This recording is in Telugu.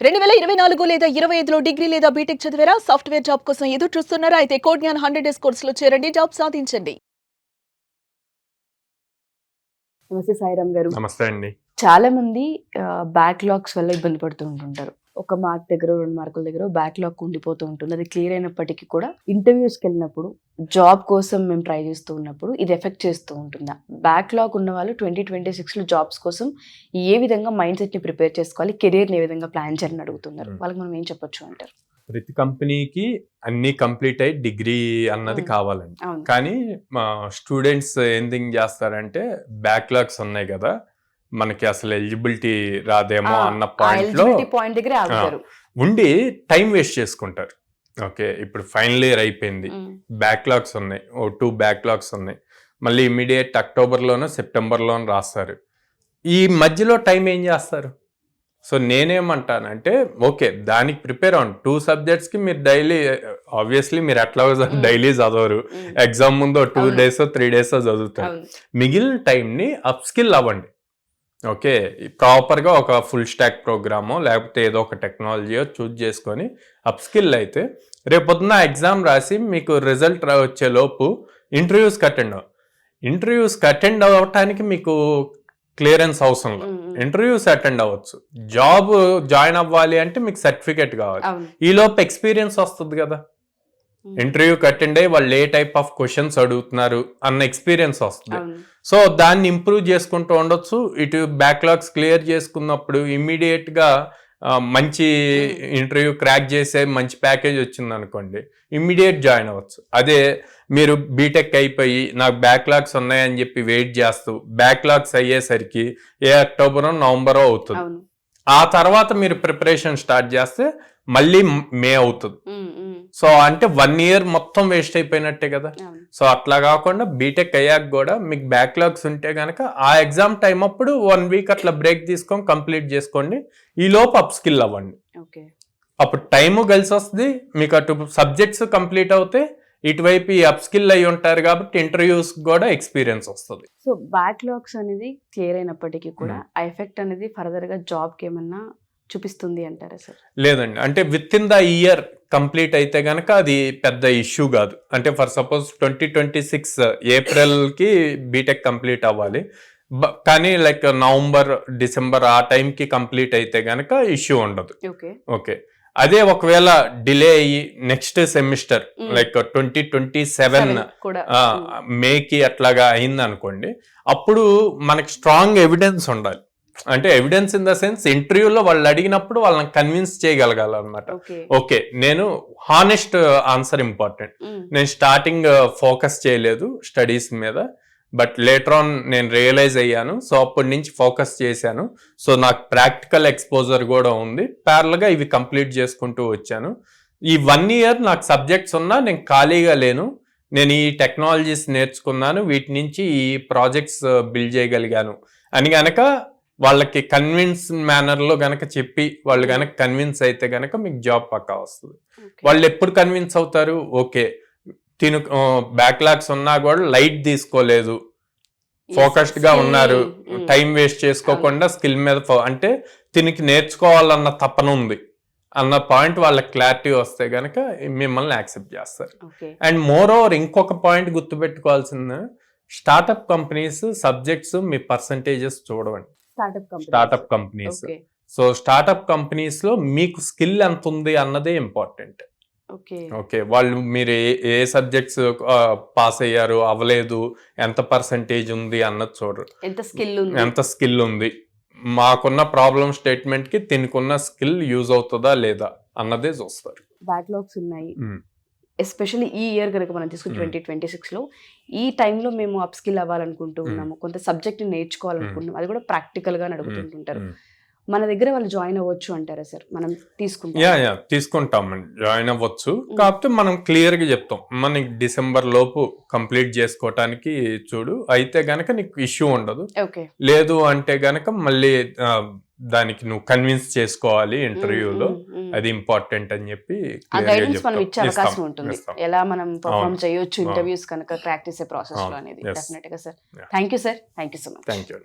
2024 లేదా 25లో డిగ్రీ లేదా బీటెక్ చదివారా? సాఫ్ట్‌వేర్ జాబ్ కోసం ఎదురు చూస్తున్నారా? అయితే కోడ్‌జ్ఞాన్ 100 డేస్ కోర్సులో చేరండి. జాబ్ సాధించండి. నమస్తే సాయిరామ్ గారు. నమస్తే అండి. చాలా మంది బ్యాక్‌లాగ్స్ వల్ల ఇబ్బంది పడుతూ ఉంటుంటారు. ఒక మార్క్ దగ్గర, 2 మార్కుల దగ్గర బ్యాక్‌లాగ్ ఉండిపోతూ ఉంటుంది. అది క్లియర్ అయినప్పటికీ కూడా ఇంటర్వ్యూస్‌కెళ్ళినప్పుడు, జాబ్ కోసం మేము ట్రై చేస్తూ ఉన్నప్పుడు ఇది ఎఫెక్ట్ చేస్తూ ఉంటుందా? బ్యాక్‌లాగ్ ఉన్నవాళ్ళు 2026లో జాబ్స్ కోసం ఏ విధంగా మైండ్ సెట్‌ని ప్రిపేర్ చేసుకోవాలి? కెరియర్‌ని ఏ విధంగా ప్లాన్ చేయాలని అడుగుతున్నారు. వాళ్ళకి మనం ఏం చెప్పొచ్చు అంటారు? ప్రతి కంపెనీకి అన్ని కంప్లీట్ అయ్యి డిగ్రీ అన్నది కావాలండి. అవును. కానీ మా స్టూడెంట్స్ ఏం థింక్ చేస్తారంటే బ్యాక్‌లాగ్స్ ఉన్నాయి కదా, మనకి అసలు ఎలిజిబిలిటీ రాదేమో అన్న పాయింట్లో పాయింట్ దగ్గరే ఆగుతారు. ఉండి టైం వేస్ట్ చేసుకుంటారు. ఓకే, ఇప్పుడు ఫైనల్ ఇయర్ అయిపోయింది, బ్యాక్‌లాగ్స్ ఉన్నాయి, 2 బ్యాక్‌లాగ్స్ ఉన్నాయి, మళ్ళీ ఇమ్మీడియట్ అక్టోబర్లోనో సెప్టెంబర్లోనో రాస్తారు. ఈ మధ్యలో టైం ఏం చేస్తారు? సో నేనేమంటానంటే, ఓకే, దానికి ప్రిపేర్ అవ్వండి. 2 సబ్జెక్ట్స్కి మీరు డైలీ, ఆబ్వియస్లీ మీరు ఎట్లా డైలీ చదవరు, ఎగ్జామ్ ముందు 2 డేస్ 3 డేస్ చదువుతారు. మిగిలిన టైంని అప్ స్కిల్ అవ్వండి. ఓకే, ప్రాపర్గా ఒక ఫుల్ స్టాక్ ప్రోగ్రామో లేకపోతే ఏదో ఒక టెక్నాలజీయో చూజ్ చేసుకొని అప్ స్కిల్ అయితే రేపొద్దున ఎగ్జామ్ రాసి మీకు రిజల్ట్ వచ్చే లోపు ఇంటర్వ్యూస్కి అటెండ్ అవ్వటానికి మీకు క్లియరెన్స్ అవసరం లేదు. ఇంటర్వ్యూస్ అటెండ్ అవ్వచ్చు. జాబ్ జాయిన్ అవ్వాలి అంటే మీకు సర్టిఫికేట్ కావాలి. ఈ లోపు ఎక్స్పీరియన్స్ వస్తుంది కదా, ఇంటర్వ్యూకి అటెండ్ అయ్యి వాళ్ళు ఏ టైప్ ఆఫ్ క్వశ్చన్స్ అడుగుతున్నారు అన్న ఎక్స్పీరియన్స్ వస్తుంది. సో దాన్ని ఇంప్రూవ్ చేసుకుంటూ ఉండొచ్చు. ఇటు బ్యాక్లాగ్స్ క్లియర్ చేసుకున్నప్పుడు ఇమ్మీడియట్ గా మంచి ఇంటర్వ్యూ క్రాక్ చేసే మంచి ప్యాకేజ్ వచ్చింది అనుకోండి, ఇమ్మీడియట్ జాయిన్ అవ్వచ్చు. అదే మీరు బీటెక్ అయిపోయి నాకు బ్యాక్లాగ్స్ ఉన్నాయని చెప్పి వెయిట్ చేస్తూ బ్యాక్లాగ్స్ అయ్యేసరికి ఏ అక్టోబరో నవంబరో అవుతుంది. ఆ తర్వాత మీరు ప్రిపరేషన్ స్టార్ట్ చేస్తే మళ్ళీ మే అవుతుంది. సో అంటే 1 year మొత్తం వేస్ట్ అయిపోయినట్టే కదా. సో అట్లా కాకుండా బీటెక్ అయ్యాక కూడా మీకు బ్యాక్లాగ్స్ ఉంటే కనుక ఆ ఎగ్జామ్ టైం అప్పుడు 1 week అట్లా బ్రేక్ తీసుకొని కంప్లీట్ చేసుకోండి. ఈ లోపు అప్ స్కిల్ అవ్వండి. అప్పుడు టైము కలిసి వస్తుంది, మీకు అటు సబ్జెక్ట్స్ కంప్లీట్ అవుతే ఇటువైపు ఈ అప్ స్కిల్ అయి ఉంటారు కాబట్టి ఇంటర్వ్యూస్ కూడా ఎక్స్పీరియన్స్ వస్తుంది. సో బ్యాక్లాగ్స్ అనేది క్లియర్ అయినప్పటికీ కూడా ఆ ఎఫెక్ట్ అనేది ఫర్దర్ గా జాబ్ కి ఏమన్నా చూపిస్తుంది అంటారా సార్? లేదండి, అంటే with in the year complete అయితే గనక అది పెద్ద ఇష్యూ కాదు. అంటే ఫర్ సపోజ్ 2026 ఏప్రిల్కి బీటెక్ కంప్లీట్ అవ్వాలి, కానీ లైక్ నవంబర్ డిసెంబర్ ఆ టైంకి కంప్లీట్ అయితే గనక ఇష్యూ ఉండదు. ఓకే, అదే ఒకవేళ డిలే అయ్యి నెక్స్ట్ సెమిస్టర్ లైక్ 2027 మేకి అట్లాగా అయింది అనుకోండి, అప్పుడు మనకి స్ట్రాంగ్ ఎవిడెన్స్ ఉండాలి. అంటే ఎవిడెన్స్ ఇన్ ద సెన్స్ ఇంటర్వ్యూలో వాళ్ళు అడిగినప్పుడు వాళ్ళని కన్విన్స్ చేయగలగాలన్నమాట. ఓకే, నేను హానెస్ట్ ఆన్సర్ ఇంపార్టెంట్. నేను స్టార్టింగ్ ఫోకస్ చేయలేదు స్టడీస్ మీద, బట్ లేటర్ ఆన్ నేను రియలైజ్ అయ్యాను. సో అప్పటి నుంచి ఫోకస్ చేశాను. సో నాకు ప్రాక్టికల్ ఎక్స్పోజర్ కూడా ఉంది, ప్యారల్గా ఇవి కంప్లీట్ చేసుకుంటూ వచ్చాను. ఈ 1 year నాకు సబ్జెక్ట్స్ ఉన్నా నేను ఖాళీగా లేను, నేను ఈ టెక్నాలజీస్ నేర్చుకున్నాను, వీటి నుంచి ఈ ప్రాజెక్ట్స్ బిల్డ్ చేయగలిగాను అని గనక వాళ్ళకి కన్విన్స్ మేనర్లో గనక చెప్పి వాళ్ళు గనక కన్విన్స్ అయితే గనక మీకు జాబ్ పక్కా వస్తుంది. వాళ్ళు ఎప్పుడు కన్విన్స్ అవుతారు? ఓకే, తిను బ్యాక్లాగ్స్ ఉన్నా కూడా లైట్ తీసుకోలేదు, ఫోకస్డ్ గా ఉన్నారు, టైం వేస్ట్ చేసుకోకుండా స్కిల్ మీద అంటే తినికి నేర్చుకోవాలన్న తపన ఉంది అన్న పాయింట్ వాళ్ళకి క్లారిటీ వస్తే గనక మిమ్మల్ని యాక్సెప్ట్ చేస్తారు. అండ్ మోర్ ఓవర్ ఇంకొక పాయింట్ గుర్తుపెట్టుకోవాల్సింది, స్టార్ట్అప్ కంపెనీస్ సబ్జెక్ట్స్ మీ పర్సంటేజెస్ చూడవండి. Startup companies, so startup companies లో మీకు స్కిల్ ఎంత ఉంది అన్నదే ఇంపార్టెంట్. ఓకే, వాళ్ళు మీరు ఏ సబ్జెక్ట్స్ పాస్ అయ్యారు అవ్వలేదు, ఎంత పర్సంటేజ్ ఉంది అన్నది చూడరు, ఎంత స్కిల్ ఉంది, మాకున్న ప్రాబ్లమ్ స్టేట్మెంట్ కి తినుకున్న స్కిల్ యూజ్ అవుతుందా లేదా అన్నదే చూస్తారు. బ్యాక్లాగ్స్ ఉన్నాయి, ఎస్పెషల్లీ ఈ ఇయర్ కనుక మనం తీసుకుని 2026లో ఈ టైంలో మేము అప్ స్కిల్ అవ్వాలనుకుంటూ ఉన్నాము, కొంత సబ్జెక్ట్ నేర్చుకోవాలనుకుంటున్నాం, అది కూడా ప్రాక్టికల్ గా అడుగుతుంటారు. మన దగ్గర వాళ్ళు జాయిన్ అవ్వచ్చు అంటారా సార్? మనం తీసుకుంటాం, జాయిన్ అవ్వచ్చు. కాకపోతే మనం క్లియర్ గా చెప్తాం, మనకి డిసెంబర్ లోపు కంప్లీట్ చేసుకోవటానికి చూడు, అయితే గనక నీకు ఇష్యూ ఉండదు. లేదు అంటే గనక మళ్ళీ దానికి నువ్వు కన్విన్స్ చేసుకోవాలి ఇంటర్వ్యూలో, అది ఇంపార్టెంట్ అని చెప్పి అవకాశం ఉంటుంది, ఎలా మనం పర్ఫార్మ్ చేయొచ్చు ఇంటర్వ్యూస్ కనుక క్రాక్ చేసే ప్రాసెస్ లో అనేది. డెఫినెట్ గా sir. Thank you sir, thank you so much. Thank you.